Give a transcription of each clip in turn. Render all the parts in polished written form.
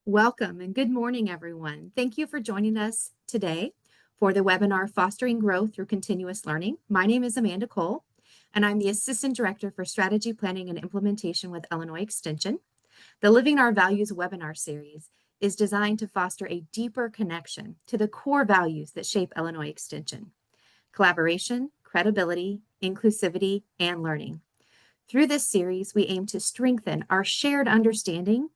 Welcome and good morning, everyone. Thank you for joining us today for the webinar, Fostering Growth Through Continuous Learning. My name is Amanda Cole, and I'm the Assistant Director for Strategy Planning and Implementation with Illinois Extension. The Living Our Values webinar series is designed to foster a deeper connection to the core values that shape Illinois Extension: collaboration, credibility, inclusivity, and learning. Through this series, we aim to strengthen our shared understanding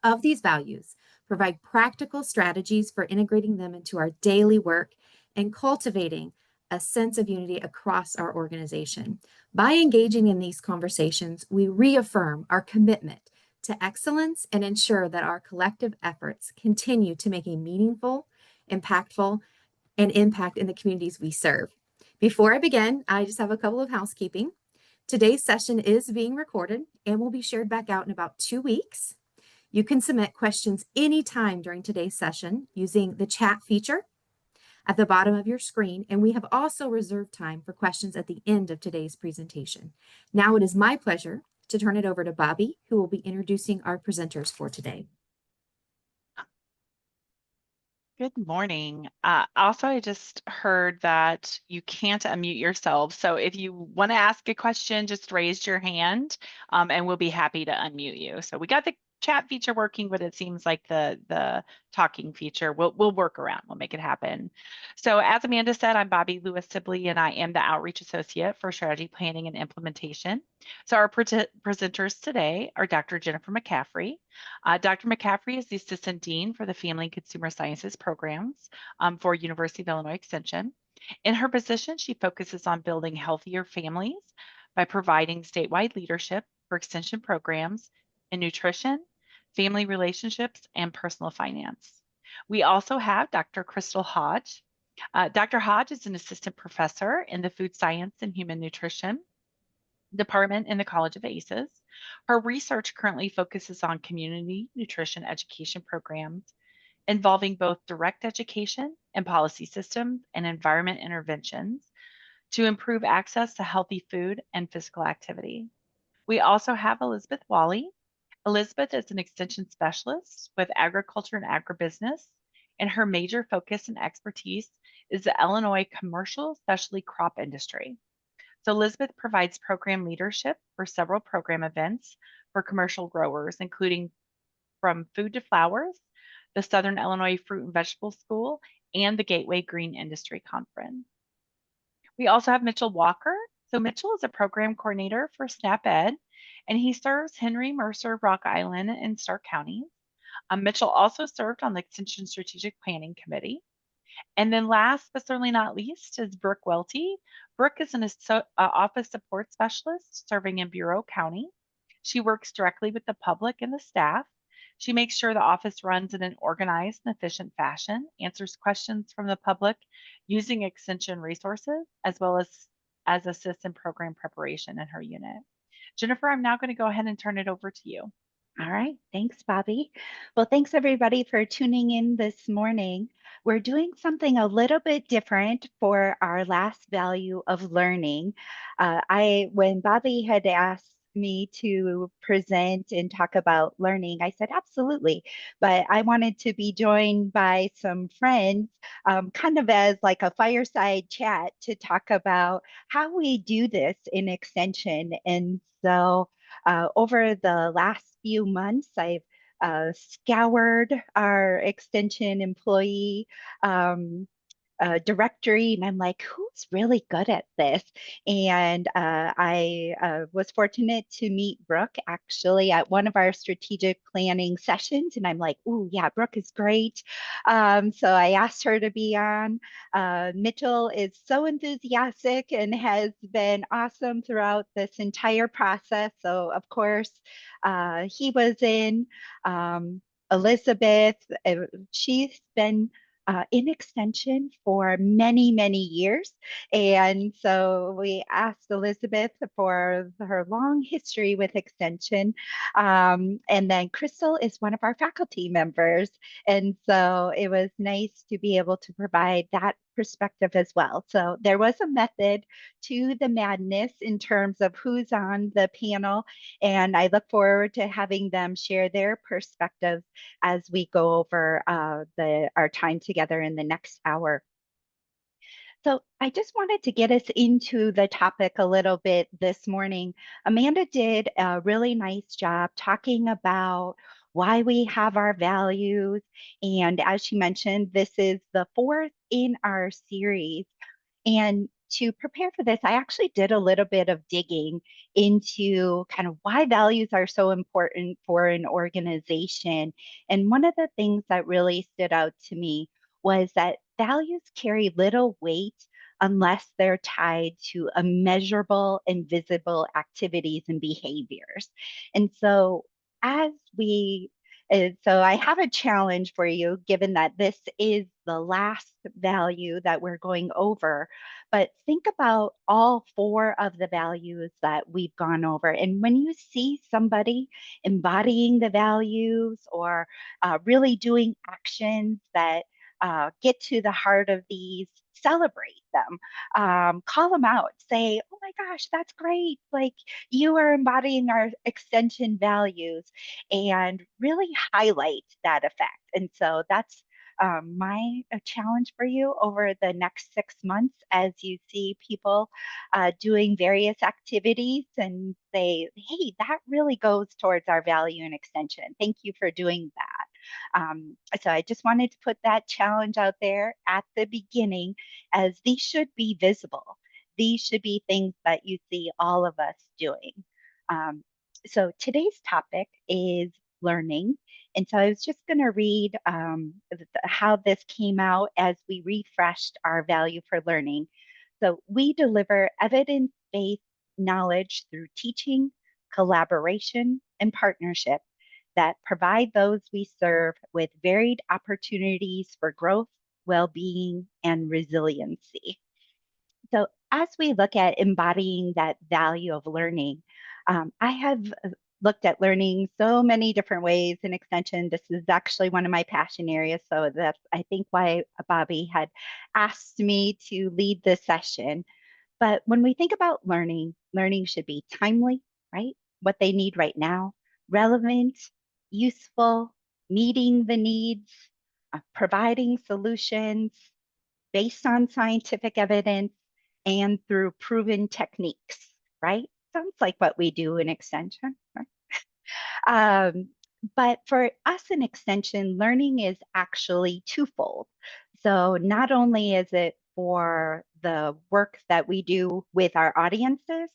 of these values, provide practical strategies for integrating them into our daily work, and cultivating a sense of unity across our organization. By engaging in these conversations, we reaffirm our commitment to excellence and ensure that our collective efforts continue to make a meaningful, impactful, and impact in the communities we serve. Before I begin, I just have a couple of housekeeping. Today's session is being recorded and will be shared back out in about 2 weeks. You can submit questions anytime during today's session using the chat feature at the bottom of your screen, and we have also reserved time for questions at the end of today's presentation. Now it is my pleasure to turn it over to Bobby, who will be introducing our presenters for today. Good morning. Also, I just heard that you can't unmute yourself. So if you want to ask a question, just raise your hand and we'll be happy to unmute you. So we got the chat feature working, but it seems like the talking feature we'll work around. We'll make it happen. So as Amanda said, I'm Bobby Lewis Sibley, and I am the Outreach Associate for Strategy Planning and Implementation. So our presenters today are Dr. Jennifer McCaffrey. Dr. McCaffrey is the Assistant Dean for the Family and Consumer Sciences programs for University of Illinois Extension. In her position, she focuses on building healthier families by providing statewide leadership for extension programs in nutrition, family relationships, and personal finance. We also have Dr. Crystal Hodge. Dr. Hodge is an assistant professor in the Food Science and Human Nutrition department in the College of ACES. Her research currently focuses on community nutrition education programs involving both direct education and policy systems and environment interventions to improve access to healthy food and physical activity. We also have Elizabeth Wally. Elizabeth is an extension specialist with agriculture and agribusiness, and her major focus and expertise is the Illinois commercial specialty crop industry. So Elizabeth provides program leadership for several program events for commercial growers, including From Food to Flowers, the Southern Illinois Fruit and Vegetable School, and the Gateway Green Industry Conference. We also have Mitchell Walker. So Mitchell is a program coordinator for SNAP Ed, and he serves Henry, Mercer, Rock Island, and Stark counties. Mitchell also served on the Extension Strategic Planning Committee. And then last but certainly not least is Brooke Welty. Brooke is an office support specialist serving in Bureau County. She works directly with the public and the staff. She makes sure the office runs in an organized and efficient fashion, answers questions from the public using extension resources, as well as assists in program preparation in her unit. Jennifer, I'm now going to go ahead and turn it over to you. All right. Thanks, Bobby. Well, thanks everybody for tuning in this morning. We're doing something a little bit different for our last value of learning. When Bobby had asked me to present and talk about learning, I said, absolutely. But I wanted to be joined by some friends, kind of as like a fireside chat to talk about how we do this in extension. And so over the last few months, I've scoured our extension employee directory, and I'm like, who's really good at this? And I was fortunate to meet Brooke actually at one of our strategic planning sessions, and I'm like, oh yeah, Brooke is great. So I asked her to be on. Mitchell is so enthusiastic and has been awesome throughout this entire process. So of course, he was in. Elizabeth, she's been in extension for many, many years. And so we asked Elizabeth for her long history with extension. And then Crystal is one of our faculty members. And so it was nice to be able to provide that perspective as well. So there was a method to the madness in terms of who's on the panel, and I look forward to having them share their perspectives as we go over our time together in the next hour. So I just wanted to get us into the topic a little bit this morning. Amanda did a really nice job talking about why we have our values. And as she mentioned, this is the fourth in our series. And to prepare for this, I actually did a little bit of digging into kind of why values are so important for an organization. And one of the things that really stood out to me was that values carry little weight unless they're tied to a measurable and visible activities and behaviors. And so as we so I have a challenge for you, given that this is the last value that we're going over. But think about all four of the values that we've gone over. And when you see somebody embodying the values or really doing actions that get to the heart of these, celebrate them, call them out, say, oh my gosh, that's great. Like you are embodying our extension values and really highlight that effect. And so that's my challenge for you over the next 6 months as you see people doing various activities and say, hey, that really goes towards our value and extension. Thank you for doing that. So I just wanted to put that challenge out there at the beginning as these should be visible. These should be things that you see all of us doing. So today's topic is learning. And so I was just going to read how this came out as we refreshed our value for learning. So we deliver evidence-based knowledge through teaching, collaboration, and partnership that provide those we serve with varied opportunities for growth, well-being, and resiliency. So as we look at embodying that value of learning, I have looked at learning so many different ways in extension. This is actually one of my passion areas. So that's, I think, why Bobby had asked me to lead this session. But when we think about learning, learning should be timely, right? What they need right now, relevant, useful, meeting the needs, providing solutions based on scientific evidence and through proven techniques, right? Sounds like what we do in extension, right? But for us in extension, learning is actually twofold. So not only is it for the work that we do with our audiences,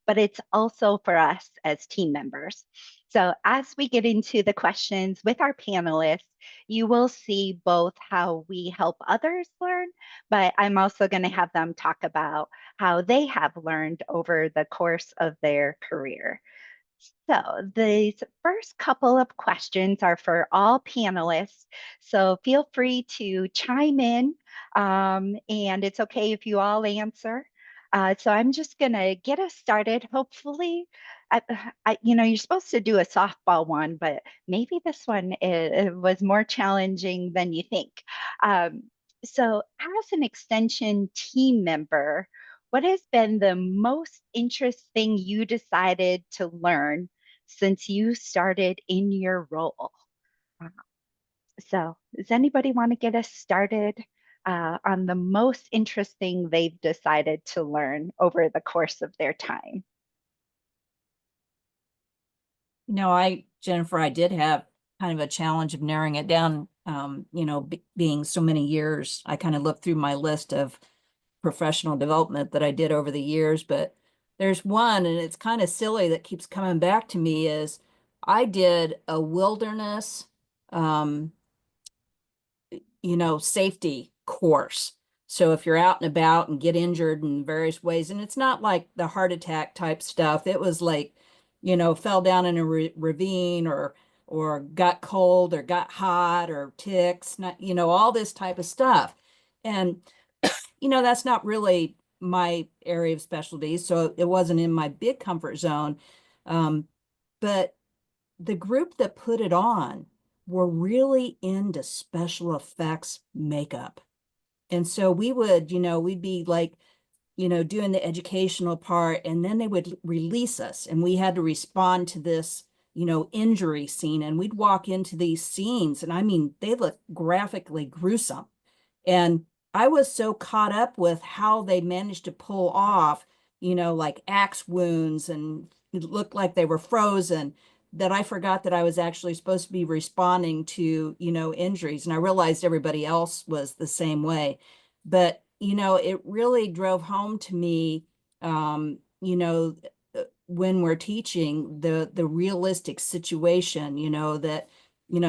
but it's also for us as team members. So as we get into the questions with our panelists, you will see both how we help others learn, but I'm also going to have them talk about how they have learned over the course of their career. So these first couple of questions are for all panelists. So feel free to chime in, and it's okay if you all answer. So I'm just going to get us started. Hopefully, you're supposed to do a softball one, but maybe this one was more challenging than you think. Um, so as an extension team member, what has been the most interesting you decided to learn since you started in your role? Uh, So, does anybody want to get us started on the most interesting they've decided to learn over the course of their time? Jennifer, I did have kind of a challenge of narrowing it down. Being so many years, I kind of looked through my list of professional development that I did over the years, but there's one, and it's kind of silly that keeps coming back to me, is I did a wilderness, safety course. So if you're out and about and get injured in various ways, and it's not like the heart attack type stuff, it was like, fell down in a ravine or got cold or got hot or ticks, not, all this type of stuff. And, that's not really my area of specialty. So it wasn't in my big comfort zone. But the group that put it on were really into special effects makeup. And so we would, we'd be like, doing the educational part, and then they would release us, and we had to respond to this, injury scene. And we'd walk into these scenes, and I mean, they look graphically gruesome. And I was so caught up with how they managed to pull off, like axe wounds, and it looked like they were frozen, that I forgot that I was actually supposed to be responding to, injuries. And I realized everybody else was the same way. But, it really drove home to me, when we're teaching the realistic situation, that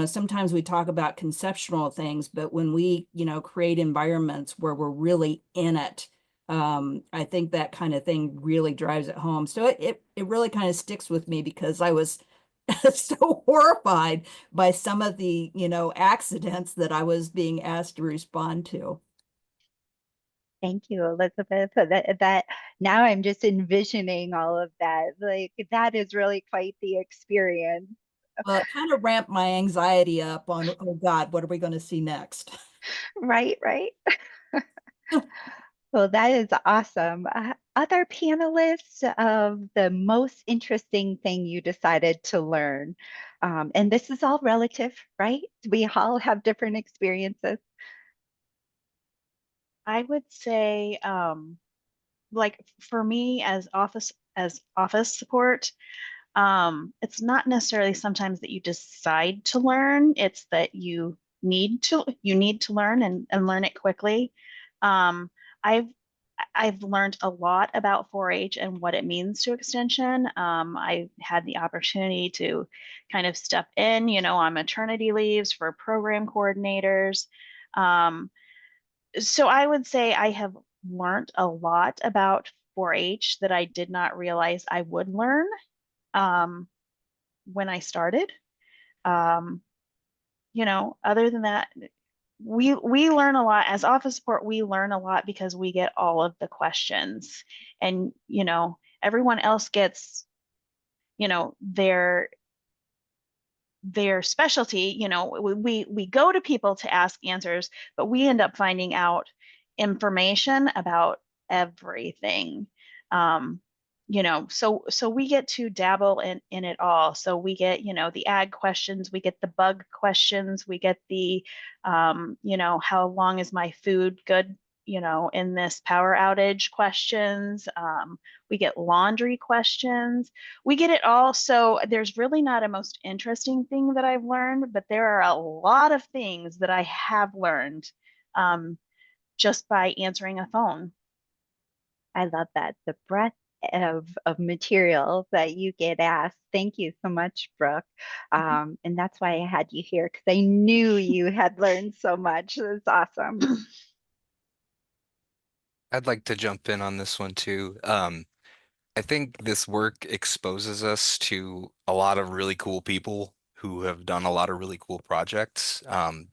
sometimes we talk about conceptual things, but when we, create environments where we're really in it, I think that kind of thing really drives it home. So it really kind of sticks with me because I was so horrified by some of the, accidents that I was being asked to respond to. Thank you, Elizabeth. That now I'm just envisioning all of that. Like that is really quite the experience. Well, it kind of ramped my anxiety up on, oh God, what are we going to see next? Right, right. Well, that is awesome. Other panelists of the most interesting thing you decided to learn. And this is all relative, right? We all have different experiences. I would say, like for me as office support, it's not necessarily sometimes that you decide to learn, it's that you need to learn and learn it quickly. Um, I've I've learned a lot about 4-H and what it means to extension. I had the opportunity to kind of step in, on maternity leaves for program coordinators. Um, so I would say I have learned a lot about 4-H that I did not realize I would learn um, when I started. Um, other than that, we learn a lot as office support. We learn a lot because we get all of the questions, and everyone else gets their specialty. We go to people to ask answers, but we end up finding out information about everything. um so we get to dabble in it all. So we get the ag questions, we get the bug questions, we get the how long is my food good in this power outage questions. We get laundry questions. We get it all. So there's really not a most interesting thing that I've learned, but there are a lot of things that I have learned um, just by answering a phone. I love that. The breadth of material that you get asked. Thank you so much, Brooke. And that's why I had you here because I knew you had learned so much. It's awesome. I'd like to jump in on this one too. I think this work exposes us to a lot of really cool people who have done a lot of really cool projects,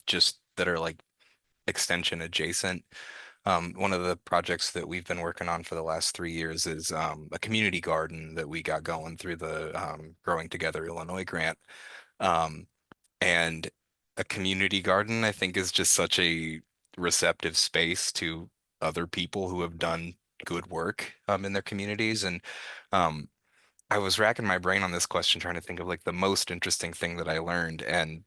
just that are like extension adjacent. One of the projects that we've been working on for the last 3 years is a community garden that we got going through the Growing Together Illinois grant. Um, and a community garden, I think, is just such a receptive space to other people who have done good work in their communities. And um, I was racking my brain on this question, trying to think of like the most interesting thing that I learned. And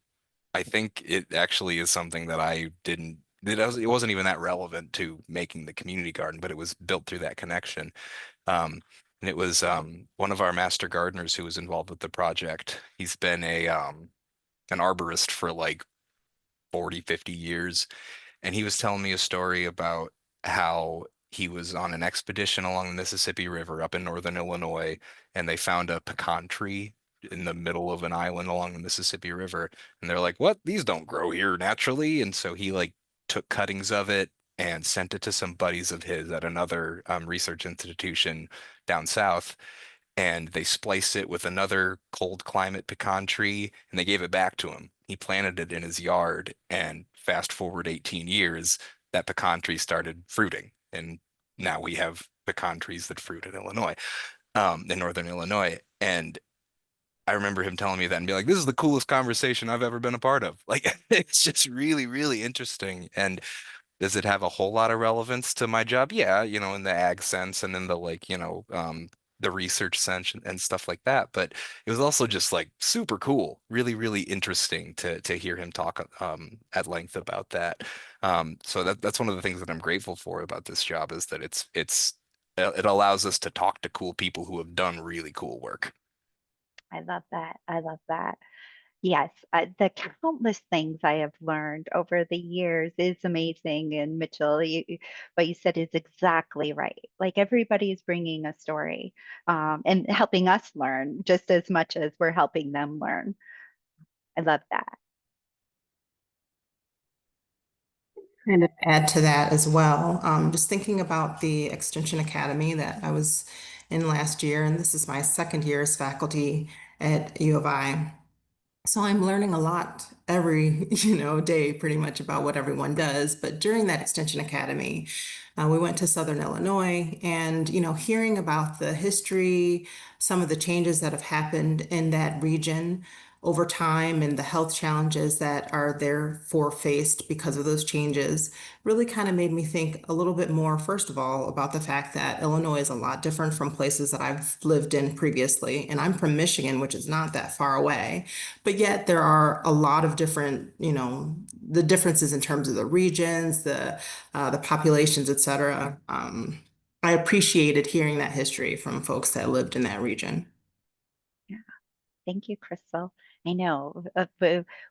I think it actually is something that I didn't, it wasn't even that relevant to making the community garden, but it was built through that connection. Um, and it was one of our master gardeners who was involved with the project. He's been an arborist for like 40, 50 years. And he was telling me a story about how he was on an expedition along the Mississippi River up in northern Illinois, and they found a pecan tree in the middle of an island along the Mississippi River. And they're like, what? These don't grow here naturally. And so he like took cuttings of it and sent it to some buddies of his at another research institution down south, and they spliced it with another cold climate pecan tree and they gave it back to him. He planted it in his yard, and fast forward 18 years, that pecan tree started fruiting. And now we have pecan trees that fruit in Illinois, in northern Illinois. And I remember him telling me that and be like, this is the coolest conversation I've ever been a part of. Like, it's just really, really interesting. And Does it have a whole lot of relevance to my job? Yeah, in the ag sense and in the like, the research sense and stuff like that. But it was also just like super cool, really, really interesting to hear him talk at length about that. So that's one of the things that I'm grateful for about this job is that it allows us to talk to cool people who have done really cool work. I love that. I love that. Yes, the countless things I have learned over the years is amazing. And Mitchell, what you said is exactly right. Like everybody is bringing a story and helping us learn just as much as we're helping them learn. I love that. Kind of add to that as well. Just thinking about the Extension Academy that I was in last year, and this is my second year as faculty at U of I. So I'm learning a lot every, day pretty much about what everyone does. But during that Extension Academy, we went to Southern Illinois and, hearing about the history, some of the changes that have happened in that region over time and the health challenges that are therefore faced because of those changes really kind of made me think a little bit more, first of all, about the fact that Illinois is a lot different from places that I've lived in previously. And I'm from Michigan, which is not that far away. But yet there are a lot of different, the differences in terms of the regions, the populations, et cetera. I appreciated hearing that history from folks that lived in that region. Yeah. Thank you, Crystal. I know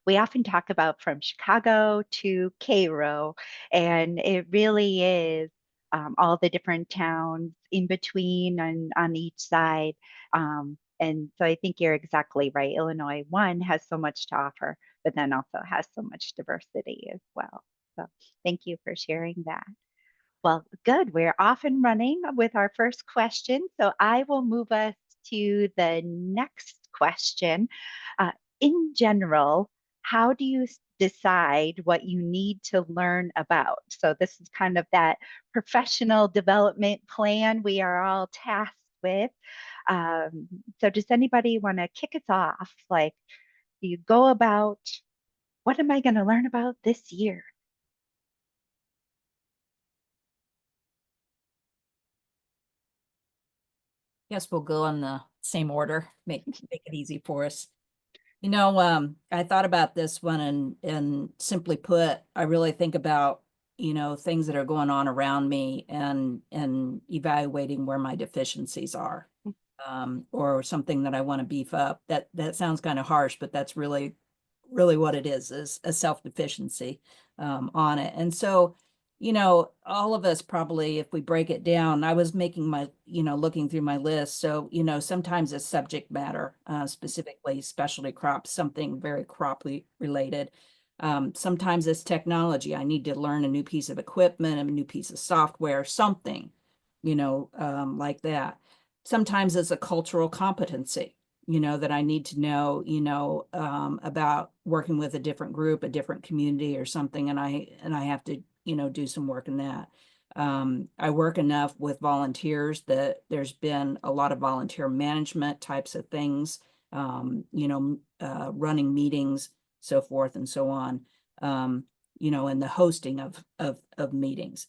we often talk about from Chicago to Cairo, and it really is all the different towns in between and on each side. And so I think you're exactly right. Illinois, one, has so much to offer, but then also has so much diversity as well. So thank you for sharing that. Well, good. We're off and running with our first question. So I will move us to the next question. Uh, in general, how do you decide what you need to learn about? So this is kind of that professional development plan we are all tasked with. So does anybody want to kick us off? Like, do you go about, what am I going to learn about this year? Guess we'll go in the same order, make it easy for us. I thought about this one and simply put, I really think about, things that are going on around me and evaluating where my deficiencies are, or something that I want to beef up. That sounds kind of harsh, but that's really what it is a self-deficiency on it. And so, all of us probably, if we break it down, I was making my, looking through my list. So, sometimes it's subject matter, specifically specialty crops, something very croply related. Sometimes it's technology. I need to learn a new piece of equipment, a new piece of software, something, like that. Sometimes it's a cultural competency, that I need to know, about working with a different group, a different community or something. And I have to, do some work in that. I work enough with volunteers that there's been a lot of volunteer management types of things, running meetings, so forth and so on, and the hosting of meetings.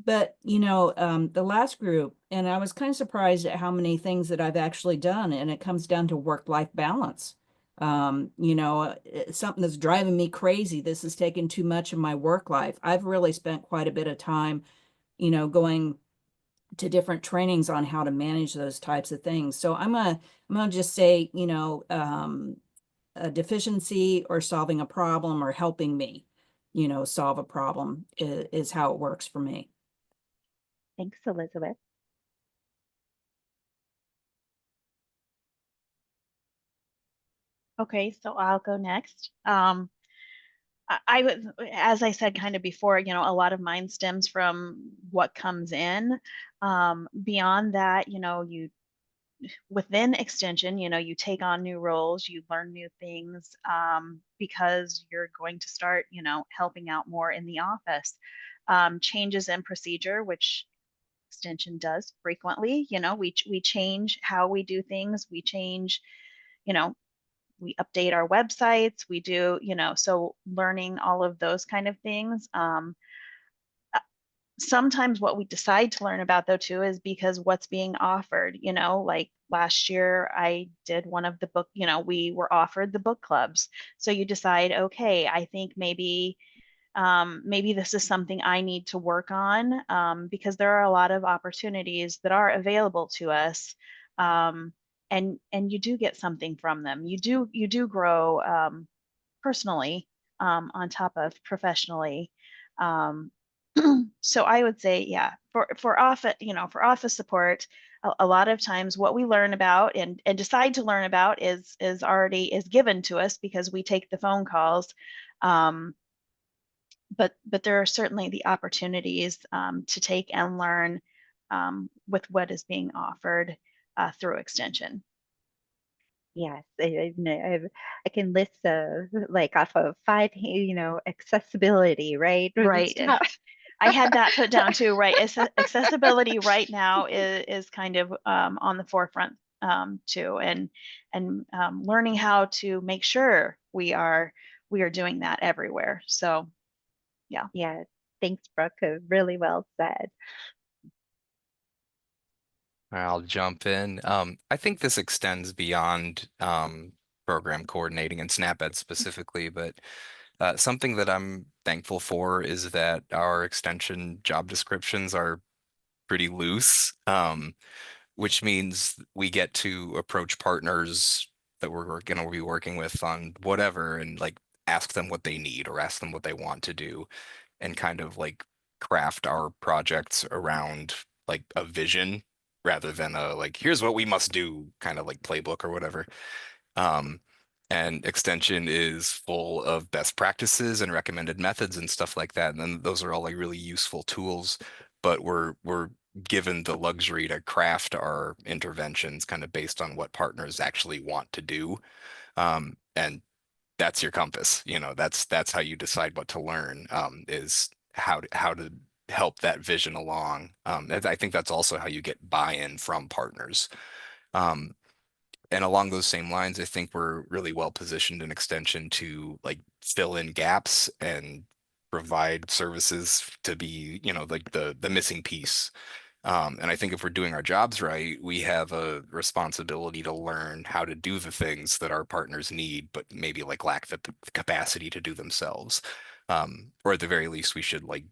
But, the last group, and I was kind of surprised at how many things that I've actually done, and it comes down to work-life balance. It's something that's driving me crazy. This has taken too much of my work life. I've really spent quite a bit of time, going to different trainings on how to manage those types of things. So I'm gonna just say, a deficiency or solving a problem or helping me, solve a problem is how it works for me. Thanks, Elizabeth. Okay, so I'll go next. I would, as I said kind of before, a lot of mine stems from what comes in. Beyond that, you within extension, you take on new roles, you learn new things because you're going to start, helping out more in the office. Changes in procedure, which extension does frequently, we change how we do things, we change, you know, we update our websites, we do, so learning all of those kind of things. sometimes what we decide to learn about though too is because what's being offered, like last year I did one of the book, we were offered the book clubs. So you decide, okay, I think maybe this is something I need to work on, because there are a lot of opportunities that are available to us. And you do get something from them. You do grow personally, on top of professionally. Um, so I would say, yeah, for office, for office support, a lot of times what we learn about and decide to learn about is already is given to us because we take the phone calls. Um, but there are certainly the opportunities, to take and learn, with what is being offered, through extension. Yes, I can list like off of five, accessibility, right? Right. Stop. I had that put down too, right? Accessibility right now is kind of, on the forefront, too, and learning how to make sure we are doing that everywhere. So yeah. Yeah, thanks, Brooke. Really well said. I'll jump in. I think this extends beyond program coordinating and SNAP-Ed specifically, but something that I'm thankful for is that our extension job descriptions are pretty loose, which means we get to approach partners that we're going to be working with on whatever and like ask them what they need or ask them what they want to do and kind of like craft our projects around like a vision rather than a like here's what we must do kind of like playbook or whatever. Um, and extension is full of best practices and recommended methods and stuff like that. And then those are all like really useful tools, but we're given the luxury to craft our interventions kind of based on what partners actually want to do. And that's your compass. That's how you decide what to learn, is how to help that vision along. And I think that's also how you get buy-in from partners. Um, and along those same lines, I think we're really well positioned in extension to like fill in gaps and provide services to be, like the missing piece. And I think if we're doing our jobs right, we have a responsibility to learn how to do the things that our partners need, but maybe like lack the capacity to do themselves. Or at the very least, we should like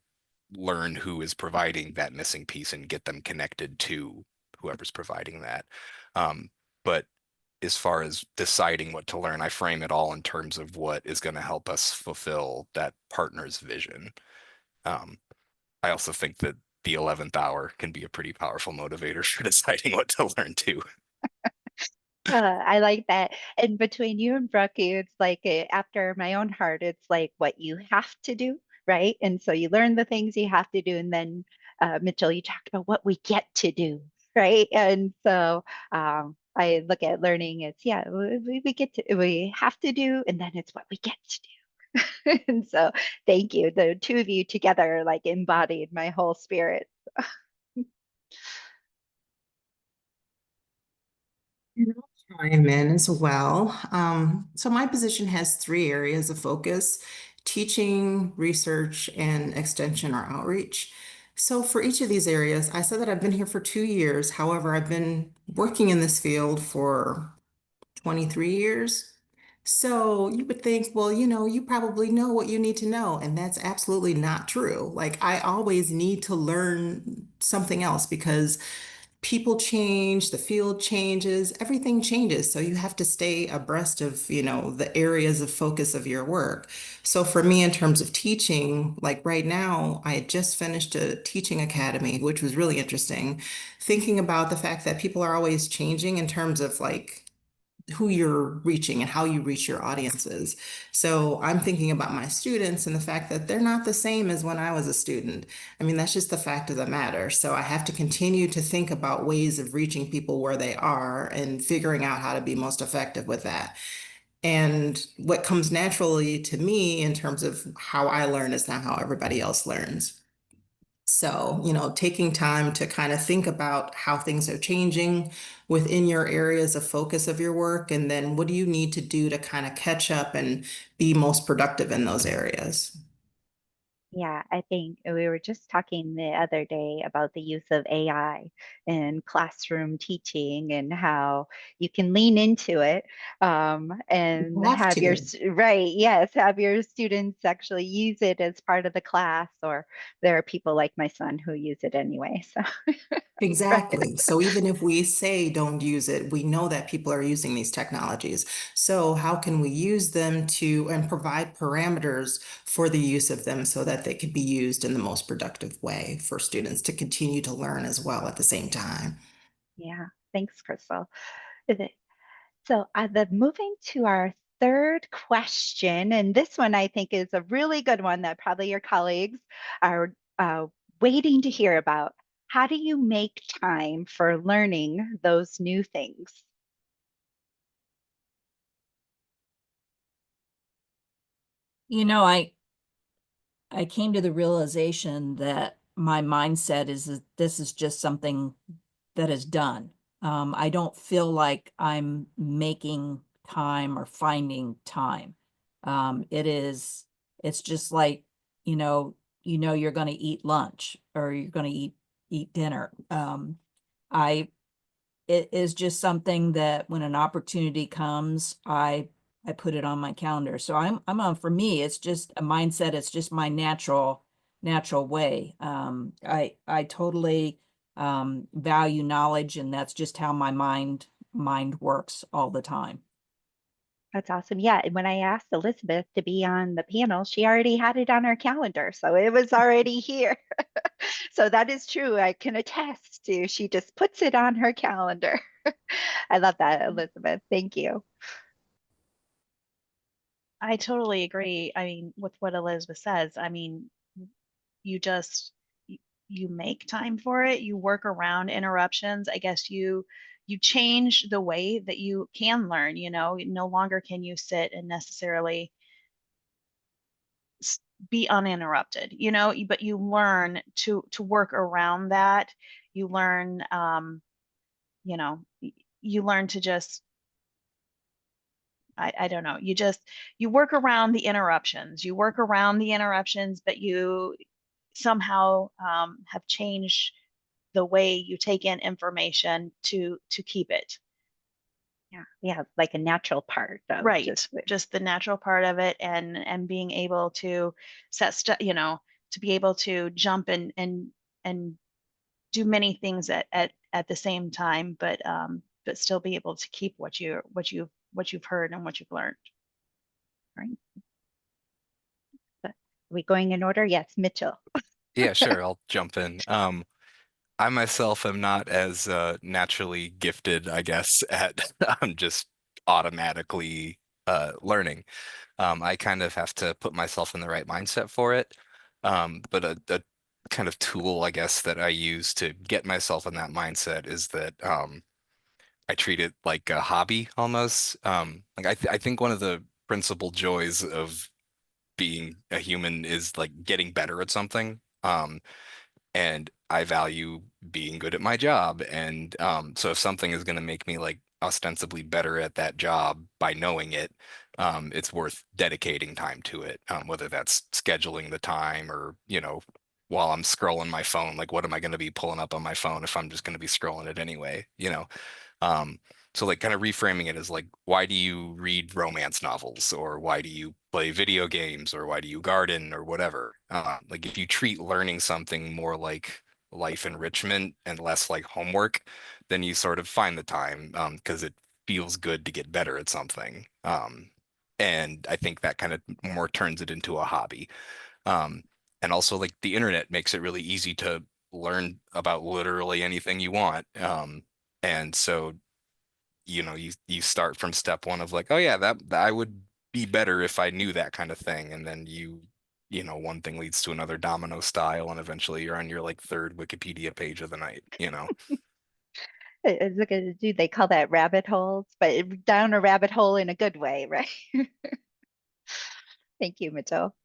learn who is providing that missing piece and get them connected to whoever's providing that. But as far as deciding what to learn, I frame it all in terms of what is going to help us fulfill that partner's vision. Um, I also think that the 11th hour can be a pretty powerful motivator for deciding what to learn too. I like that. And between you and Brooke, it's like after my own heart, it's like what you have to do, right? And so you learn the things you have to do. And then, Mitchell, you talked about what we get to do, right? And so I look at learning as, yeah, we have to do, and then it's what we get to do. And so thank you. The two of you together like embodied my whole spirit. And I'll chime in as well. So my position has three areas of focus: teaching, research, and extension or outreach. So for each of these areas, I said that I've been here for 2 years. However, I've been working in this field for 23 years. So you would think, well, you probably know what you need to know, and that's absolutely not true. Like I always need to learn something else because people change, the field changes, everything changes. So you have to stay abreast of, the areas of focus of your work. So for me, in terms of teaching, like right now, I had just finished a teaching academy, which was really interesting, thinking about the fact that people are always changing in terms of like who you're reaching and how you reach your audiences. So I'm thinking about my students and the fact that they're not the same as when I was a student. I mean, that's just the fact of the matter. So I have to continue to think about ways of reaching people where they are and figuring out how to be most effective with that. And what comes naturally to me in terms of how I learn is not how everybody else learns. So, taking time to kind of think about how things are changing within your areas of focus of your work, and then what do you need to do to kind of catch up and be most productive in those areas? Yeah, I think we were just talking the other day about the use of AI in classroom teaching and how you can lean into it, You and have have your, to. right, yes, have your students actually use it as part of the class, or there are people like my son who use it anyway. So, right. Exactly. So even if we say don't use it, we know that people are using these technologies. So how can we use them to and provide parameters for the use of them so that they can be used in the most productive way for students to continue to learn as well at the same time? Yeah, thanks, Crystal. Is it- So, moving to our third question, and this one I think is a really good one that probably your colleagues are waiting to hear about. How do you make time for learning those new things? You know, I came to the realization that my mindset is that this is just something that is done. I don't feel like I'm making time or finding time. It's just like, you know, you're going to eat lunch or you're going to eat dinner. I it is just something that when an opportunity comes, I put it on my calendar. So I'm on for me, it's just a mindset, it's just my natural way. I totally value knowledge, and that's just how my mind works all the time. That's awesome. Yeah, and when I asked Elizabeth to be on the panel, she already had it on her calendar, so it was already here. So that is true. I can attest to. She just puts it on her calendar. I love that, Elizabeth. Thank you. I totally agree. I mean, with what Elizabeth says, I mean, you just you make time for it. You work around interruptions. I guess you change the way that you can learn, you know, no longer can you sit and necessarily be uninterrupted, you know, but you learn to work around that. You learn you know, you learn to just I don't know. You work around the interruptions. You work around the interruptions, but you somehow have changed the way you take in information to keep it. Yeah, yeah, like a natural part of Right. Just the natural part of it and being able to set stuff, you know, to be able to jump and do many things at the same time, but still be able to keep what you've heard and what you've learned. right. But are we going in order? Yes, Mitchell. Yeah, sure, I'll jump in. I myself am not as naturally gifted, I guess, at just automatically learning. I kind of have to put myself in the right mindset for it. But a kind of tool, I guess, that I use to get myself in that mindset is that I treat it like a hobby almost. Like I think one of the principal joys of being a human is like getting better at something. And I value being good at my job. And so if something is going to make me like ostensibly better at that job by knowing it, it's worth dedicating time to it, whether that's scheduling the time or, while I'm scrolling my phone, like what am I going to be pulling up on my phone if I'm just going to be scrolling it anyway? Um, so like kind of reframing it as like, why do you read romance novels or why do you play video games or why do you garden or whatever? Like if you treat learning something more like life enrichment and less like homework, then you sort of find the time because it feels good to get better at something. And I think that kind of more turns it into a hobby. Um, and also like the internet makes it really easy to learn about literally anything you want. And so you start from step one of like, oh yeah, that I would be better if I knew that kind of thing, and then one thing leads to another domino style, and eventually you're on your like third Wikipedia page of the night. Is it gonna do they call that rabbit holes, but down a rabbit hole in a good way, right? Thank you, Mitchell.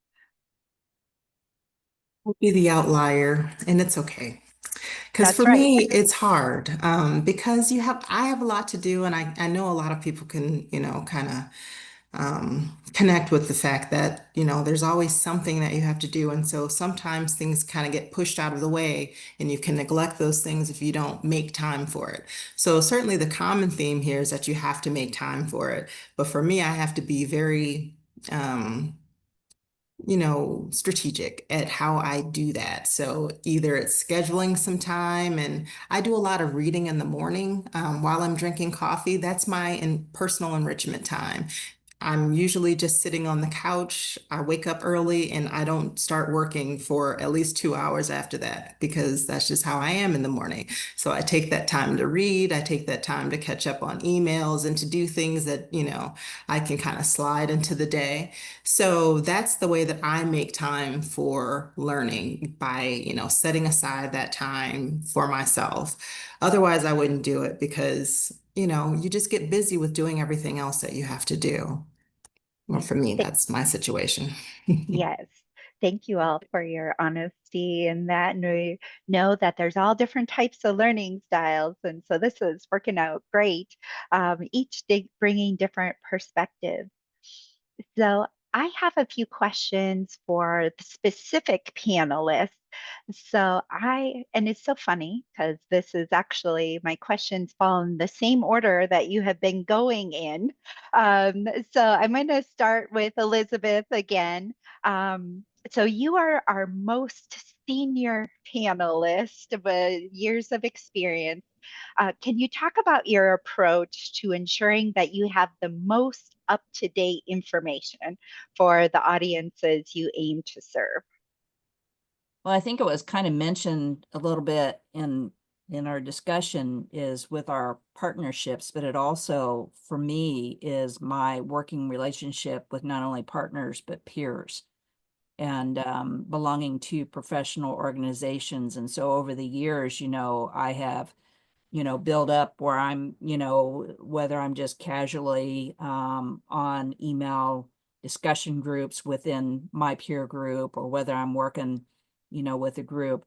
We'll be the outlier, and it's okay. Because That's for right. me, it's hard because I have a lot to do, and I know a lot of people can, kind of connect with the fact that, there's always something that you have to do. And so sometimes things kind of get pushed out of the way and you can neglect those things if you don't make time for it. So certainly the common theme here is that you have to make time for it. But for me, I have to be very, strategic at how I do that. So either it's scheduling some time, and I do a lot of reading in the morning while I'm drinking coffee. That's my personal enrichment time. I'm usually just sitting on the couch. I wake up early and I don't start working for at least 2 hours after that because that's just how I am in the morning. So I take that time to read, I take that time to catch up on emails and to do things that, I can kind of slide into the day. So that's the way that I make time for learning by, setting aside that time for myself. Otherwise, I wouldn't do it because, you just get busy with doing everything else that you have to do. Well, for me, Th- that's my situation. Yes. Thank you all for your honesty and that. And we know that there's all different types of learning styles. And so this is working out great, each bringing different perspectives. So I have a few questions for the specific panelists. And it's so funny because this is actually my questions fall in the same order that you have been going in. So I'm going to start with Elizabeth again. So you are our most senior panelist with years of experience. Can you talk about your approach to ensuring that you have the most up-to-date information for the audiences you aim to serve? Well, I think it was kind of mentioned a little bit in our discussion is with our partnerships, but it also, for me, is my working relationship with not only partners, but peers and belonging to professional organizations. And so over the years, I have build up where I'm, whether I'm just casually on email discussion groups within my peer group or whether I'm working, with a group,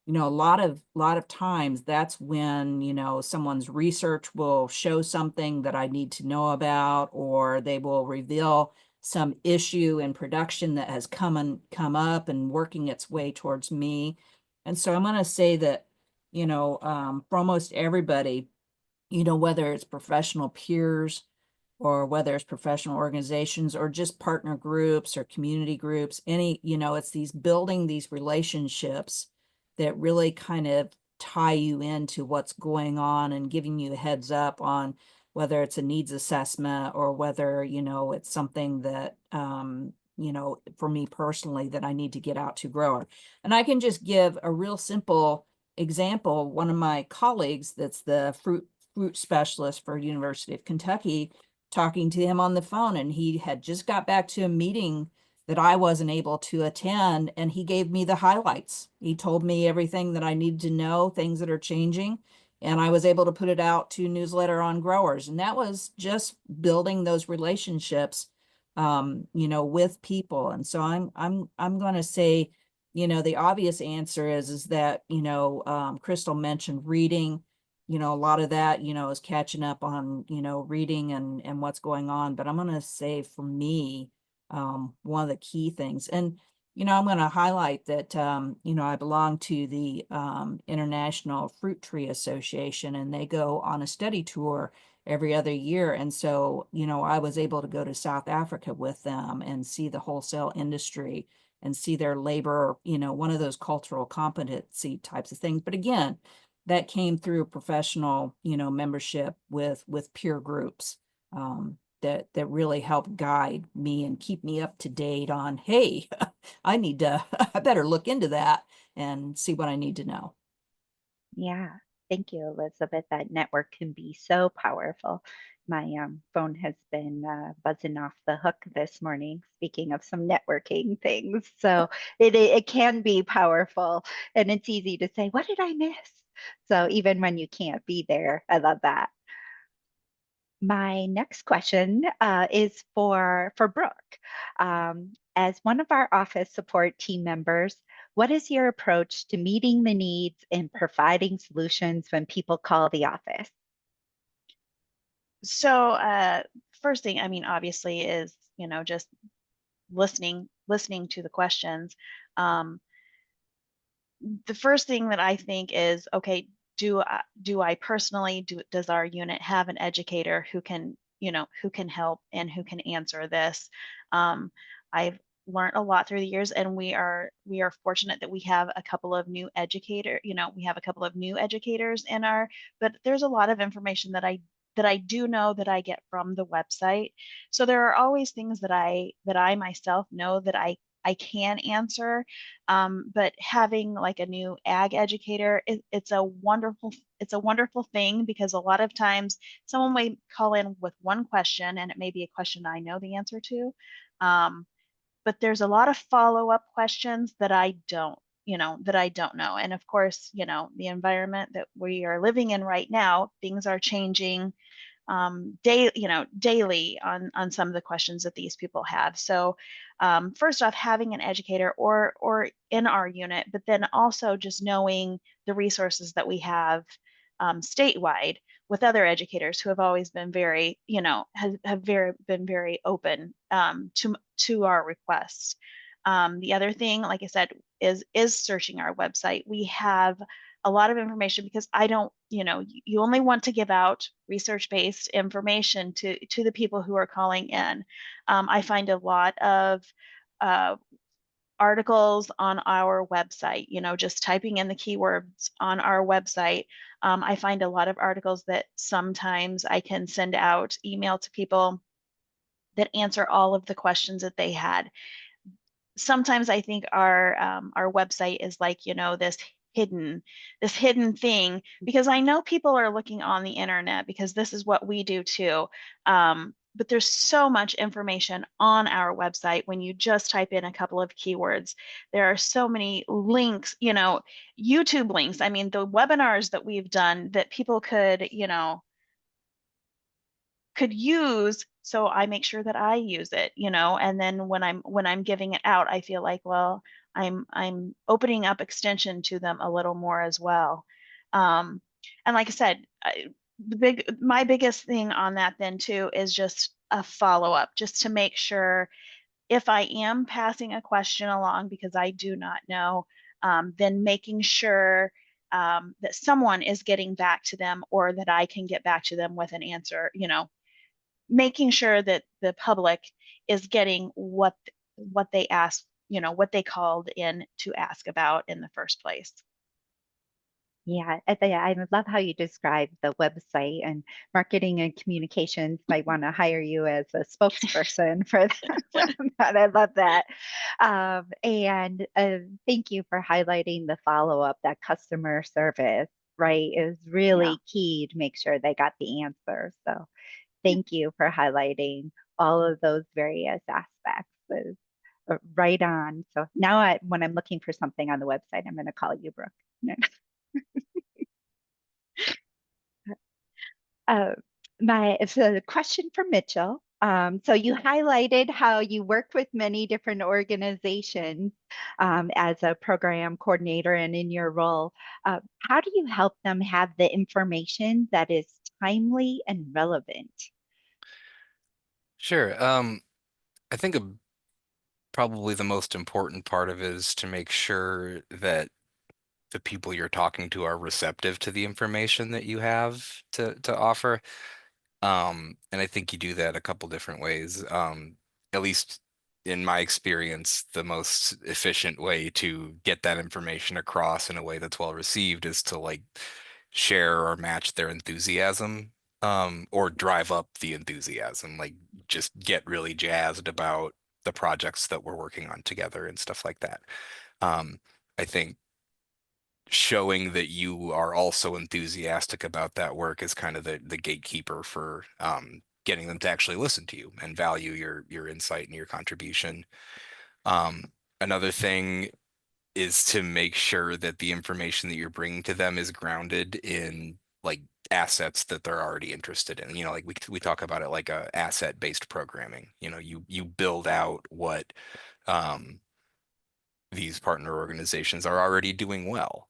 a lot of times that's when, someone's research will show something that I need to know about, or they will reveal some issue in production that has come up and working its way towards me. And so I'm going to say that, for almost everybody, whether it's professional peers or whether it's professional organizations or just partner groups or community groups, it's these building these relationships that really kind of tie you into what's going on and giving you a heads up on whether it's a needs assessment or whether, it's something that, for me personally, that I need to get out to grow. And I can just give a real simple example. One of my colleagues that's the fruit specialist for University of Kentucky, talking to him on the phone, and he had just got back to a meeting that I wasn't able to attend, and he gave me the highlights. He told me everything that I needed to know, things that are changing, and I was able to put it out to newsletter on growers. And that was just building those relationships, with people. And so I'm going to say, the obvious answer is that, Crystal mentioned reading. A lot of that, is catching up on, reading and what's going on. But I'm going to say for me, one of the key things, and, I'm going to highlight that, I belong to the International Fruit Tree Association, and they go on a study tour every other year. And so, I was able to go to South Africa with them and see the wholesale industry and see their labor, one of those cultural competency types of things. But again, that came through professional, membership with peer groups that really help guide me and keep me up to date on, hey, I better look into that and see what I need to know. Yeah, thank you, Elizabeth. That network can be so powerful. My phone has been buzzing off the hook this morning, speaking of some networking things. So it can be powerful, and it's easy to say, what did I miss? So even when you can't be there, I love that. My next question is for Brooke. As one of our office support team members, what is your approach to meeting the needs and providing solutions when people call the office? So first thing, I mean, obviously is, just listening to the questions. The first thing that I think is, okay, do I personally, does our unit have an educator who can, who can help and who can answer this? I've learned a lot through the years, and we are fortunate that we have a couple of new educators in our, but there's a lot of information that I do know that I get from the website. So there are always things that I myself know that I can answer. But having like a new ag educator, it's a wonderful thing, because a lot of times someone may call in with one question and it may be a question I know the answer to. But there's a lot of follow-up questions that I don't know. And of course, the environment that we are living in right now, things are changing daily on some of the questions that these people have. So first off, having an educator or in our unit, but then also just knowing the resources that we have statewide with other educators who have always been very, been very open to our requests. The other thing, like I said, is searching our website. We have a lot of information, because I don't, you only want to give out research-based information to the people who are calling in. I find a lot of articles on our website, just typing in the keywords on our website. I find a lot of articles that sometimes I can send out email to people that answer all of the questions that they had. Sometimes I think our website is like, this hidden thing, because I know people are looking on the internet, because this is what we do too. But there's so much information on our website when you just type in a couple of keywords. There are so many links, YouTube links. I mean, the webinars that we've done that people could use, so I make sure that I use it, and then when I'm giving it out, I feel like, well, I'm opening up extension to them a little more as well. And like I said, my biggest thing on that then too is just a follow-up, just to make sure if I am passing a question along because I do not know, then making sure that someone is getting back to them, or that I can get back to them with an answer, making sure that the public is getting what they asked, what they called in to ask about in the first place. Yeah, I love how you describe the website, and marketing and communications might want to hire you as a spokesperson for that. I love that. And thank you for highlighting the follow-up, that customer service, right, is really key to make sure they got the answer. So thank you for highlighting all of those various aspects. Right on. So now when I'm looking for something on the website, I'm going to call you, Brooke. It's a question for Mitchell. So you highlighted how you work with many different organizations as a program coordinator and in your role. How do you help them have the information that is timely and relevant? Sure. I think probably the most important part of it is to make sure that the people you're talking to are receptive to the information that you have to offer. And I think you do that a couple different ways. At least in my experience, the most efficient way to get that information across in a way that's well received is to like share or match their enthusiasm, or drive up the enthusiasm, like just get really jazzed about the projects that we're working on together and stuff like that. I think showing that you are also enthusiastic about that work is kind of the gatekeeper for getting them to actually listen to you and value your insight and your contribution. Um, Another thing is to make sure that the information that you're bringing to them is grounded in like assets that they're already interested in. Like we talk about it like a asset-based programming. You build out what these partner organizations are already doing well.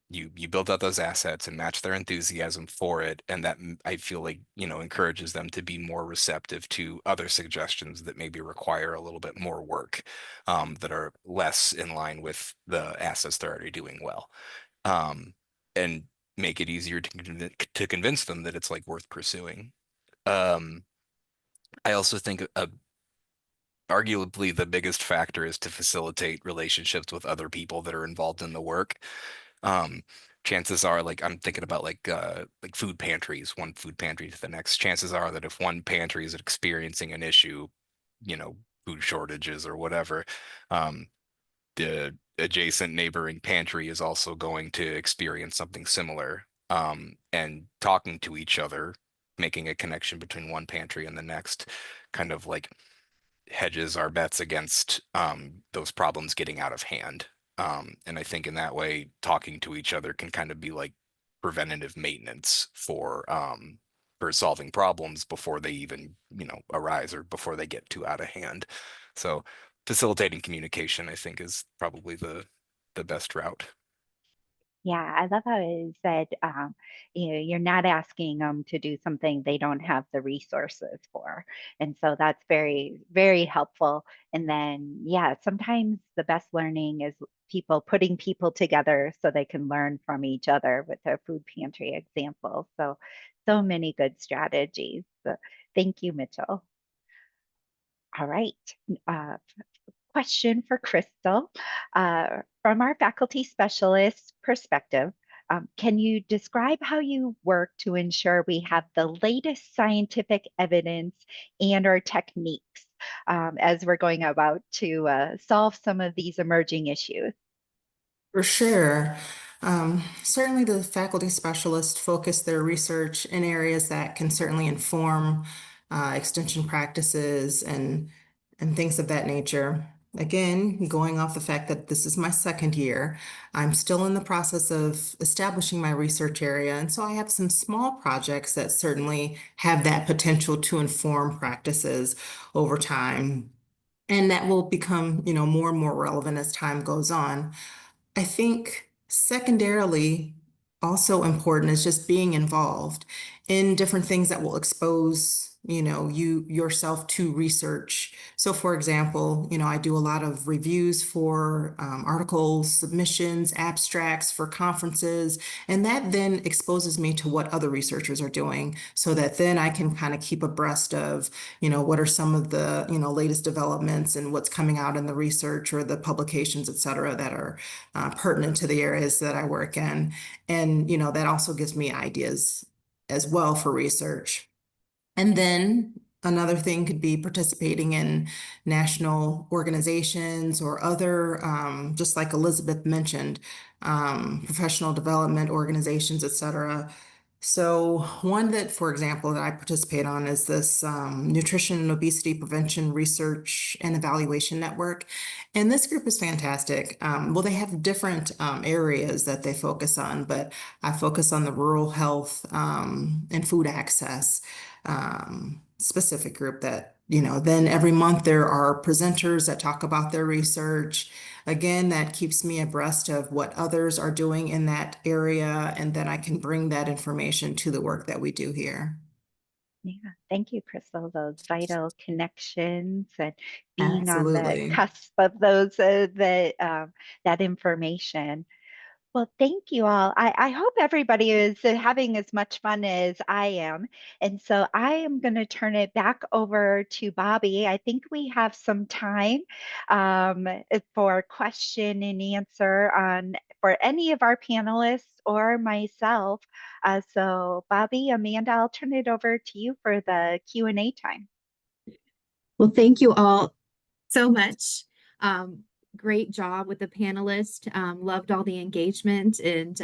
You build out those assets and match their enthusiasm for it, and that I feel like, encourages them to be more receptive to other suggestions that maybe require a little bit more work, that are less in line with the assets they're already doing well, and make it easier to convince them that it's like worth pursuing. Um, I also think arguably the biggest factor is to facilitate relationships with other people that are involved in the work. um Chances are, like, I'm thinking about like food pantries, one food pantry to the next. Chances are that if one pantry is experiencing an issue, you know food shortages or whatever, um the adjacent neighboring pantry is also going to experience something similar. And talking to each other, making a connection between one pantry and the next, kind of like hedges our bets against those problems getting out of hand. And I think in that way, talking to each other can kind of be like preventative maintenance for solving problems before they even, arise or before they get too out of hand. So facilitating communication, I think, is probably the best route. Yeah, I love how it said, you're not asking them to do something they don't have the resources for. And so that's very, very helpful. And then, yeah, sometimes the best learning is people putting people together so they can learn from each other with a food pantry example. So, so many good strategies. So thank you, Mitchell. All right. Uh, Question for Crystal. From our faculty specialist perspective, can you describe how you work to ensure we have the latest scientific evidence and or techniques as we're going about to solve some of these emerging issues? For sure. Certainly, the faculty specialists focus their research in areas that can certainly inform extension practices and things of that nature. Again, going off the fact that this is my second year, I'm still in the process of establishing my research area. And so I have some small projects that certainly have that potential to inform practices over time. And that will become, more and more relevant as time goes on. I think secondarily, also important is just being involved in different things that will expose, you yourself to research. So for example, I do a lot of reviews for articles, submissions, abstracts for conferences, and that then exposes me to what other researchers are doing so that then I can kind of keep abreast of, what are some of the, latest developments and what's coming out in the research or the publications, et cetera, that are pertinent to the areas that I work in. And, that also gives me ideas as well for research. And then another thing could be participating in national organizations or other, just like Elizabeth mentioned, professional development organizations, et cetera. So one that, for example, that I participate on is this Nutrition and Obesity Prevention Research and Evaluation Network. And this group is fantastic. Well, they have different areas that they focus on, but I focus on the rural health and food access specific group that, then every month there are presenters that talk about their research. Again, that keeps me abreast of what others are doing in that area, and then I can bring that information to the work that we do here. Yeah, thank you, Crystal. Those vital connections and being on the Absolutely. cusp of those that information. Well, thank you all. I hope everybody is having as much fun as I am. And so I am going to turn it back over to Bobby. I think we have some time for question and answer for any of our panelists or myself. So Bobby, Amanda, I'll turn it over to you for the Q&A time. Well, thank you all so much. Great job with the panelists. Loved all the engagement and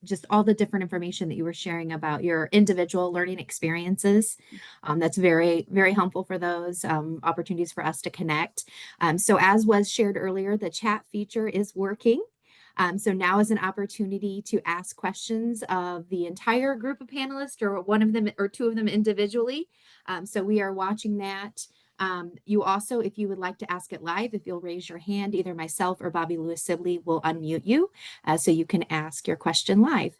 just all the different information that you were sharing about your individual learning experiences. That's very, very helpful for those opportunities for us to connect. So as was shared earlier, the chat feature is working. So now is an opportunity to ask questions of the entire group of panelists or one of them or two of them individually. So we are watching that. You also, if you would like to ask it live, if you'll raise your hand, either myself or Bobby Lewis Sibley will unmute you so you can ask your question live.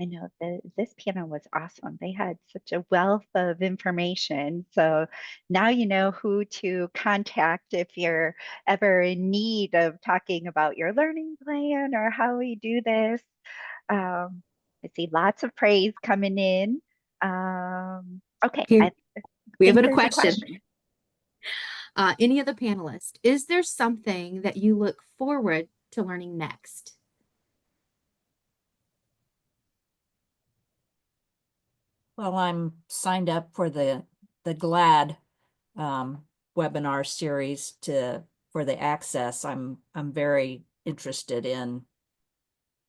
I know that this panel was awesome. They had such a wealth of information. So now you know who to contact if you're ever in need of talking about your learning plan or how we do this. I see lots of praise coming in. Okay, Here, I we have think a there's a question. question. Any of the panelists, is there something that you look forward to learning next? Well, I'm signed up for the GLAD webinar series for the access. I'm very interested in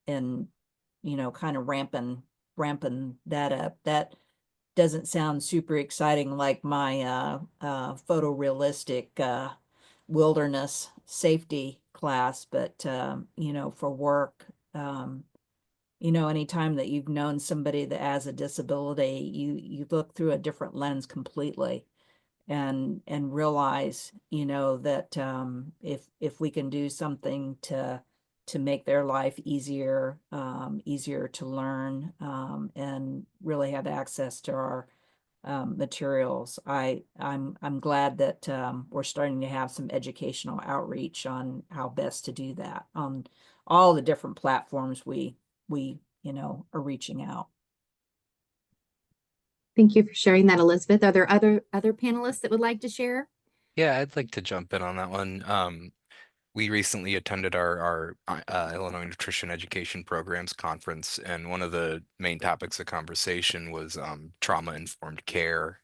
kind of ramping that up. That doesn't sound super exciting like my photorealistic wilderness safety class, but for work, anytime that you've known somebody that has a disability, you look through a different lens completely and realize, that if we can do something to make their life easier, easier to learn, and really have access to our materials. I'm glad that we're starting to have some educational outreach on how best to do that on all the different platforms we are reaching out. Thank you for sharing that, Elizabeth. Are there other panelists that would like to share? Yeah, I'd like to jump in on that one. We recently attended our Illinois Nutrition Education Programs Conference, and one of the main topics of conversation was trauma-informed care,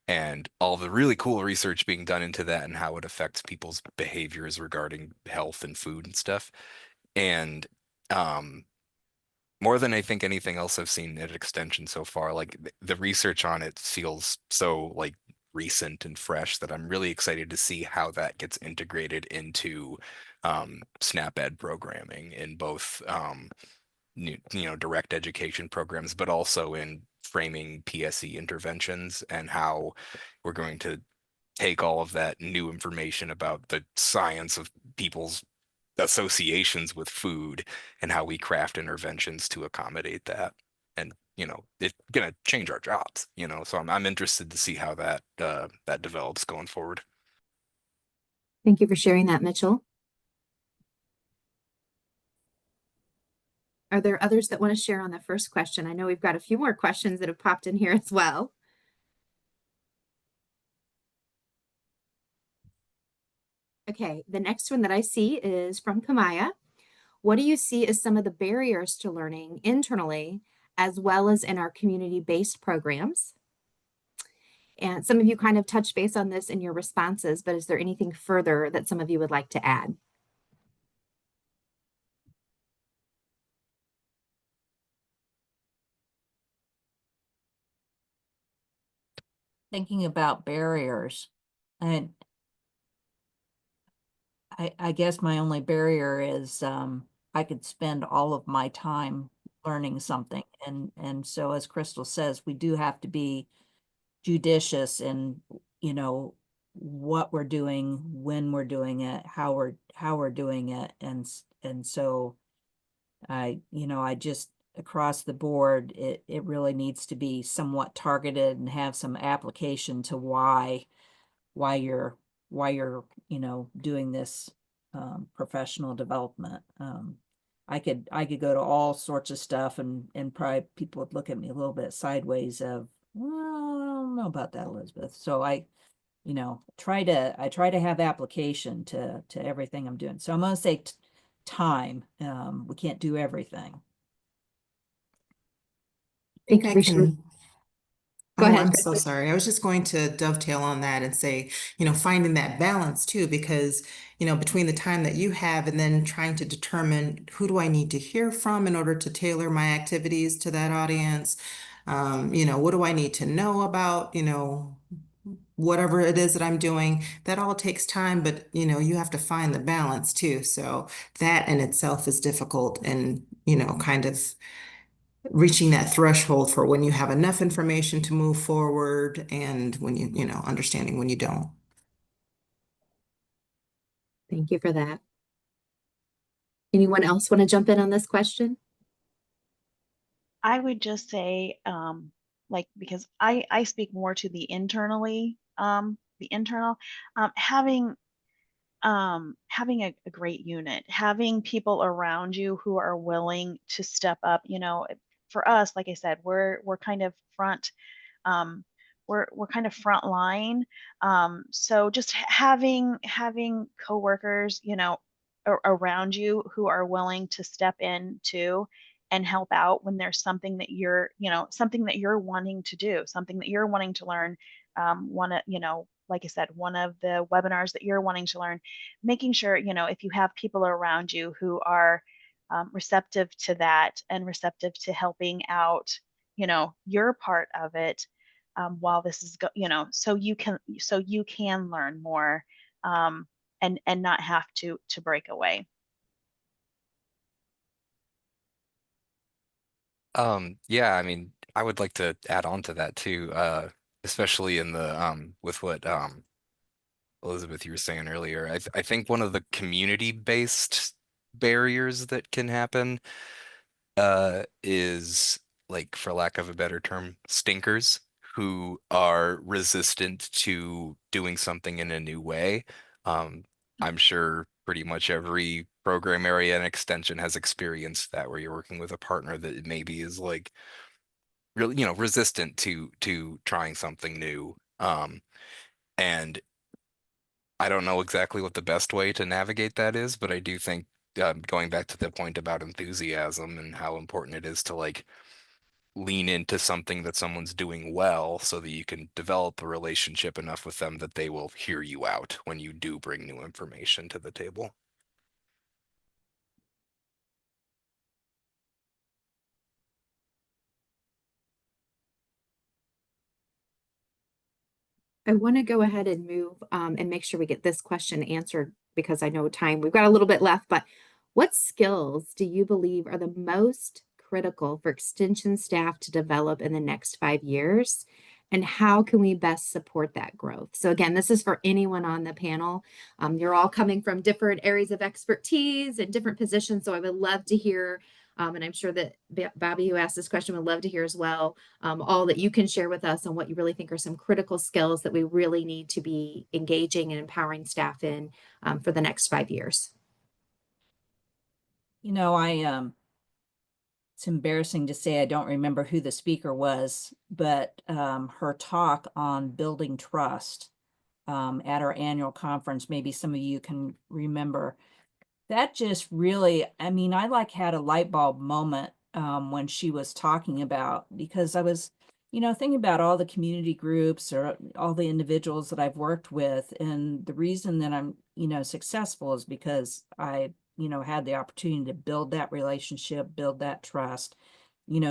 and all the really cool research being done into that and how it affects people's behaviors regarding health and food and stuff. And um, more than I think anything else I've seen at Extension so far, like the research on it feels so like recent and fresh that I'm really excited to see how that gets integrated into SNAP Ed programming in both direct education programs, but also in framing PSE interventions and how we're going to take all of that new information about the science of people's associations with food and how we craft interventions to accommodate that. And it's gonna change our jobs. So I'm interested to see how that that develops going forward. Thank you for sharing that, Mitchell. Are there others that want to share on the first question? I know we've got a few more questions that have popped in here as well. Okay, the next one that I see is from Kamaya. What do you see as some of the barriers to learning internally, as well as in our community-based programs? And some of you kind of touched base on this in your responses, but is there anything further that some of you would like to add? Thinking about barriers, and I guess my only barrier is I could spend all of my time learning something. And so as Crystal says, we do have to be judicious in, what we're doing, when we're doing it, how we're doing it. And so I just across the board, it really needs to be somewhat targeted and have some application to why you're doing this professional development. I could go to all sorts of stuff and probably people would look at me a little bit sideways of, well, I don't know about that, Elizabeth. So I try to have application to everything I'm doing. So I'm going to say time. We can't do everything. I think Thank I you for sharing. can. Go Oh, ahead. I'm so sorry. I was just going to dovetail on that and say, finding that balance too, because, between the time that you have and then trying to determine who do I need to hear from in order to tailor my activities to that audience, what do I need to know about, whatever it is that I'm doing, that all takes time, but you have to find the balance too. So that in itself is difficult and, kind of reaching that threshold for when you have enough information to move forward and when understanding when you don't. Thank you for that. Anyone else want to jump in on this question? I would just say, because I speak more to the internally, the internal, having a great unit, having people around you who are willing to step up. For us, like I said, we're kind of um, we're kind of front line. So just having coworkers, around you who are willing to step in too and help out when there's something that something that you're wanting to do, something that you're wanting to learn. Like I said, one of the webinars that you're wanting to learn, making sure, if you have people around you who are receptive to that and receptive to helping out, your part of it, while this is so you can learn more, and not have to break away. Yeah, I mean, I would like to add on to that too, especially in the with what Elizabeth, you were saying earlier. I think one of the community-based barriers that can happen is, like, for lack of a better term, stinkers who are resistant to doing something in a new way. Um, I'm sure pretty much every program area and extension has experienced that, where you're working with a partner that maybe is like really, resistant to trying something new. And I don't know exactly what the best way to navigate that is, but I do think, going back to the point about enthusiasm and how important it is to like lean into something that someone's doing well so that you can develop a relationship enough with them that they will hear you out when you do bring new information to the table. I want to go ahead and move and make sure we get this question answered because I know time, we've got a little bit left, but what skills do you believe are the most critical for extension staff to develop in the next 5 years? And how can we best support that growth? So again, this is for anyone on the panel. You're all coming from different areas of expertise and different positions. So I would love to hear, and I'm sure that Bobby, who asked this question, would love to hear as well, all that you can share with us on what you really think are some critical skills that we really need to be engaging and empowering staff in for the next 5 years. It's embarrassing to say I don't remember who the speaker was, but her talk on building trust at our annual conference, maybe some of you can remember, that just really, I mean, I like had a light bulb moment when she was talking about, because I was, thinking about all the community groups or all the individuals that I've worked with. And the reason that I'm, successful is because I, had the opportunity to build that relationship, build that trust,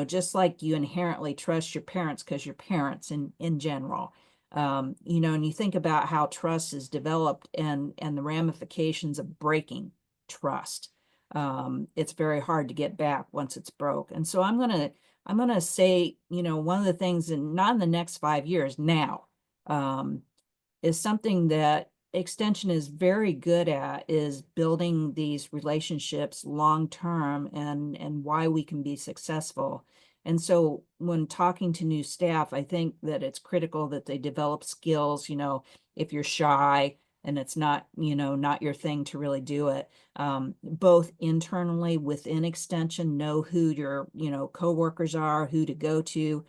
just like you inherently trust your parents because you're parents in general. And you think about how trust is developed and the ramifications of breaking trust. It's very hard to get back once it's broke. And so I'm gonna say, one of the things, and not in the next 5 years now, is something that extension is very good at, is building these relationships long term and why we can be successful. And so when talking to new staff, I think that it's critical that they develop skills, if you're shy and it's not, not your thing to really do it, both internally within extension, know who your, coworkers are, who to go to.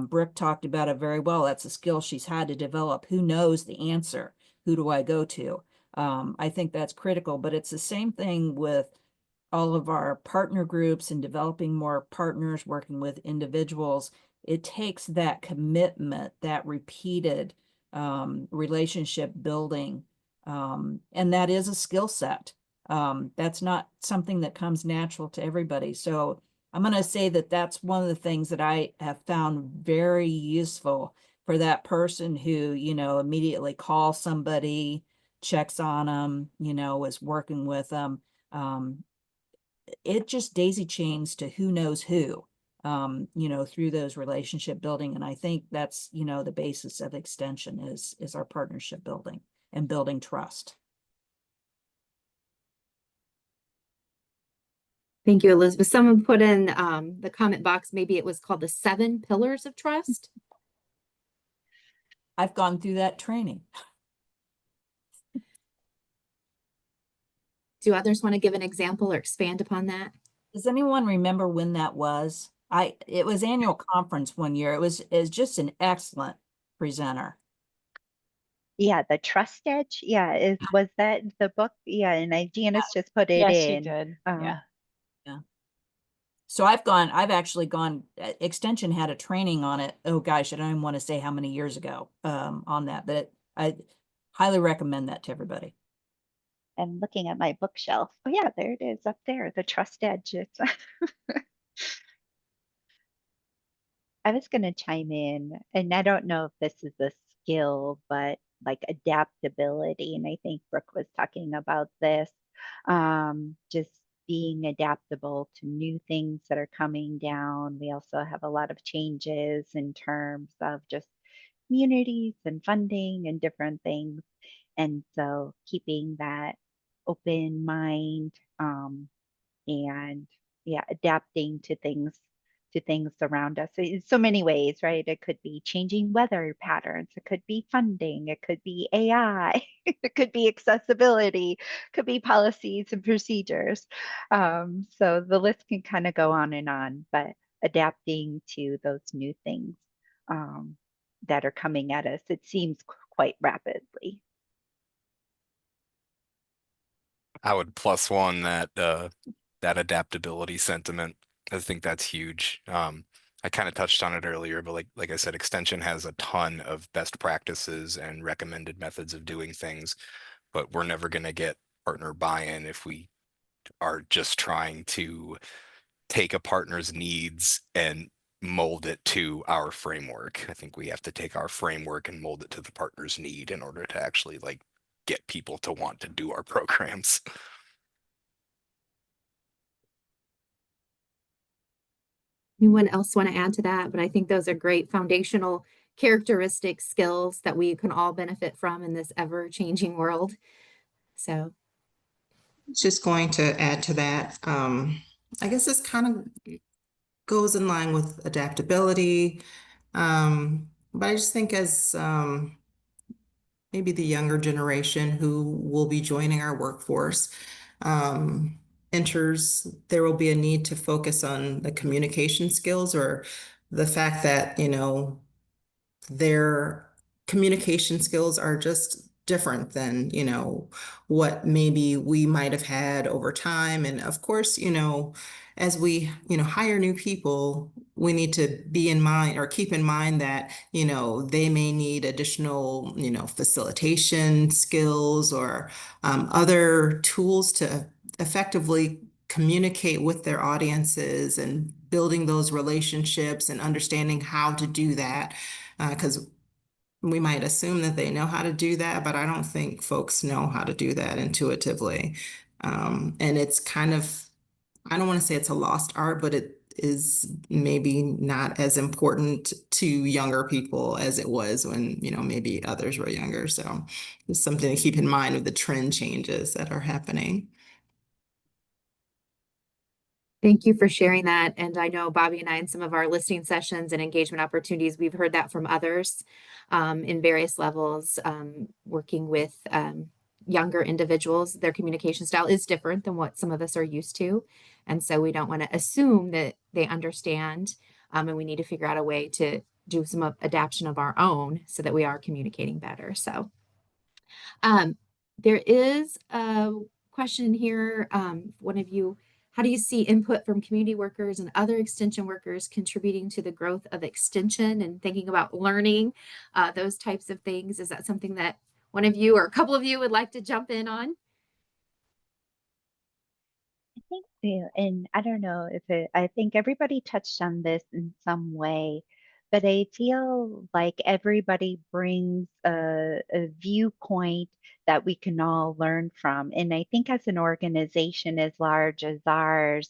Brooke talked about it very well. That's a skill she's had to develop. Who knows the answer? Who do I go to? I think that's critical, but it's the same thing with all of our partner groups and developing more partners, working with individuals. It takes that commitment, that repeated relationship building. And that is a skill set. That's not something that comes natural to everybody. So I'm going to say that that's one of the things that I have found very useful for that person who, immediately calls somebody, checks on them, is working with them. It just daisy chains to who knows who, through those relationship building. And I think that's, the basis of extension is our partnership building and building trust. Thank you, Elizabeth. Someone put in the comment box, maybe it was called the 7 pillars of trust. I've gone through that training. Do others want to give an example or expand upon that? Does anyone remember when that was? It was annual conference one year. It was just an excellent presenter. Yeah, the trust edge. Yeah, was that the book? Yeah, and Janice just put it Yes, she in. did. Yeah. Yeah. So I've actually gone, Extension had a training on it. Oh gosh, I don't even want to say how many years ago on that, but I highly recommend that to everybody. And looking at my bookshelf. Oh yeah, there it is up there, the trust edge. It's I was going to chime in, and I don't know if this is a skill, but like adaptability. And I think Brooke was talking about this, just being adaptable to new things that are coming down. We also have a lot of changes in terms of just communities and funding and different things. And so keeping that open mind, and yeah, adapting to things around us in so many ways, right? It could be changing weather patterns, it could be funding, it could be AI, it could be accessibility, it could be policies and procedures. So the list can kind of go on, but adapting to those new things um, that are coming at us, it seems quite rapidly. I would plus one that adaptability sentiment. I think that's huge. I kind of touched on it earlier, but like I said, Extension has a ton of best practices and recommended methods of doing things, but we're never going to get partner buy-in if we are just trying to take a partner's needs and mold it to our framework. I think we have to take our framework and mold it to the partner's need in order to actually like get people to want to do our programs. Anyone else want to add to that? But I think those are great foundational characteristic skills that we can all benefit from in this ever-changing world. So Just going to add to that. I guess this kind of goes in line with adaptability. But I just think as maybe the younger generation who will be joining our workforce enters, there will be a need to focus on the communication skills or the fact that, their communication skills are just different than, what maybe we might have had over time. And of course, as we, hire new people, we need to be in mind or keep in mind that, they may need additional, facilitation skills or other tools to effectively communicate with their audiences and building those relationships and understanding how to do that because we might assume that they know how to do that, but I don't think folks know how to do that intuitively. And it's kind of, I don't want to say it's a lost art, but it is maybe not as important to younger people as it was when, maybe others were younger. So it's something to keep in mind of the trend changes that are happening. thank you for sharing that. And I know Bobby and I, in some of our listening sessions and engagement opportunities, we've heard that from others in various levels, working with younger individuals. Their communication style is different than what some of us are used to. And so we don't want to assume that they understand. And we need to figure out a way to do some adaptation of our own so that we are communicating better. So there is a question here. One of you, how do you see input from community workers and other extension workers contributing to the growth of extension and thinking about learning, those types of things? Is that something that one of you or a couple of you would like to jump in on? I think so, and I don't know if I think everybody touched on this in some way, but I feel like everybody brings a viewpoint that we can all learn from. And I think as an organization as large as ours,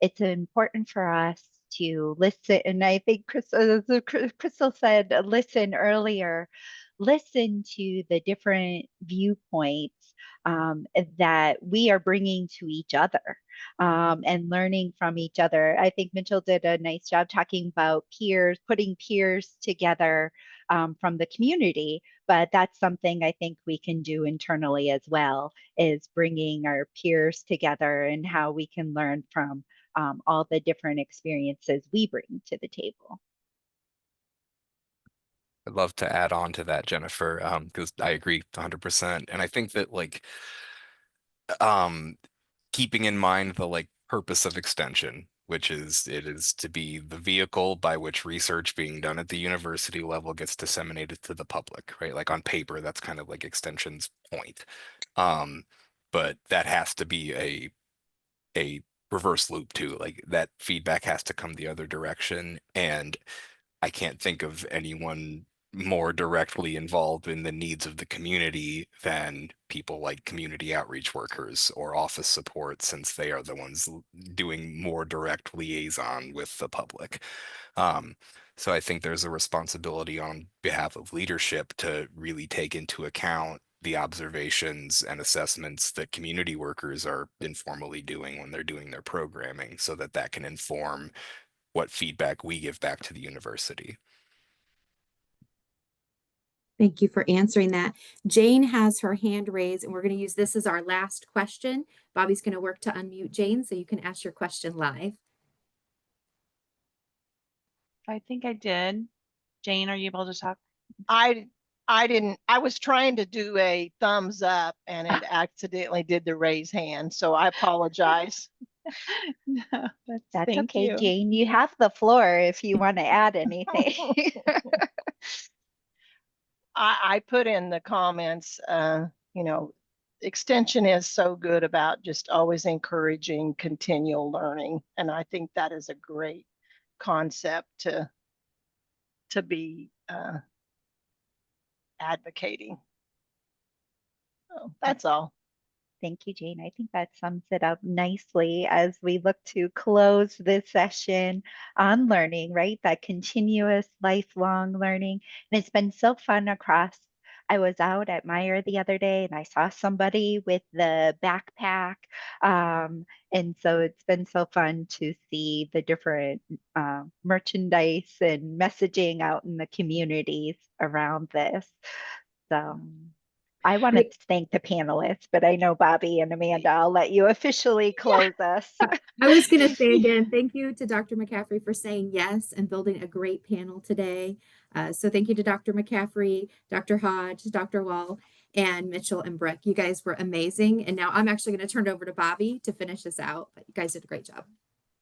it's important for us to listen. And I think Crystal said, listen earlier, listen to the different viewpoints that we are bringing to each other and learning from each other. I think Mitchell did a nice job talking about peers, putting peers together from the community, but that's something I think we can do internally as well, is bringing our peers together and how we can learn from all the different experiences we bring to the table. I'd love to add on to that, Jennifer, because I agree 100%. And I think that um, keeping in mind the purpose of extension, which is it is to be the vehicle by which research being done at the university level gets disseminated to the public, right? Like on paper, that's kind of like extension's point. But that has to be a reverse loop too. Like that feedback has to come the other direction. And I can't think of anyone more directly involved in the needs of the community than people like community outreach workers or office support, since they are the ones doing more direct liaison with the public. Um, so I think there's a responsibility on behalf of leadership to really take into account the observations and assessments that community workers are informally doing when they're doing their programming, so that that can inform what feedback we give back to the university. Thank you for answering that. Jane has her hand raised, and we're going to use this as our last question. Bobby's going to work to unmute Jane so you can ask your question live. I think I did. Jane, are you able to talk? I didn't. I was trying to do a thumbs up and it accidentally did the raise hand. So I apologize. No, That's thank okay, you. Jane. You have the floor if you want to add anything. I put in the comments, you know, extension is so good about just always encouraging continual learning. And I think that is a great concept to be advocating. So that's all. Thank you, Jane. I think that sums it up nicely as we look to close this session on learning, right? That continuous lifelong learning. And it's been so fun across. I was out at Meyer the other day and I saw somebody with the backpack. And so it's been so fun to see the different merchandise and messaging out in the communities around this. So I want to thank the panelists, but I know Bobby and Amanda, I'll let you officially close us. I was going to say again, thank you to Dr. McCaffrey for saying yes and building a great panel today. So thank you to Dr. McCaffrey, Dr. Hodge, Dr. Wall, and Mitchell and Brooke. You guys were amazing. And now I'm actually going to turn it over to Bobby to finish this out. But you guys did a great job.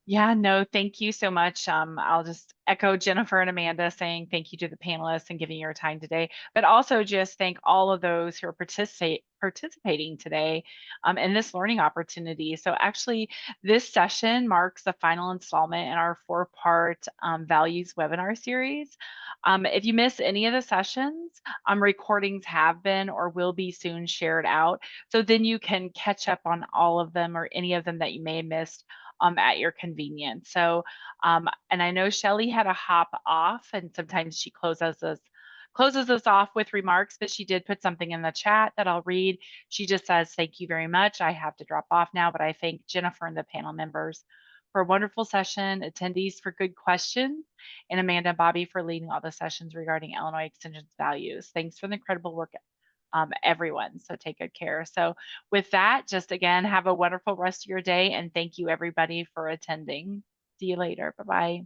Yeah, no, thank you so much. I'll just echo Jennifer and Amanda saying thank you to the panelists and giving your time today, but also just thank all of those who are participating today in this learning opportunity. So actually, this session marks the final installment in our 4-part values webinar series. If you miss any of the sessions, recordings have been or will be soon shared out. So then you can catch up on all of them or any of them that you may have missed at your convenience. So, and I know Shelly had a hop off, and sometimes she closes us off with remarks, but she did put something in the chat that I'll read. She just says, "Thank you very much. I have to drop off now, but I thank Jennifer and the panel members for a wonderful session, attendees for good questions, and Amanda and Bobby for leading all the sessions regarding Illinois Extension's values. Thanks for the incredible work, everyone. So take good care." So with that, just again, have a wonderful rest of your day, and thank you everybody for attending. See you later. Bye-bye.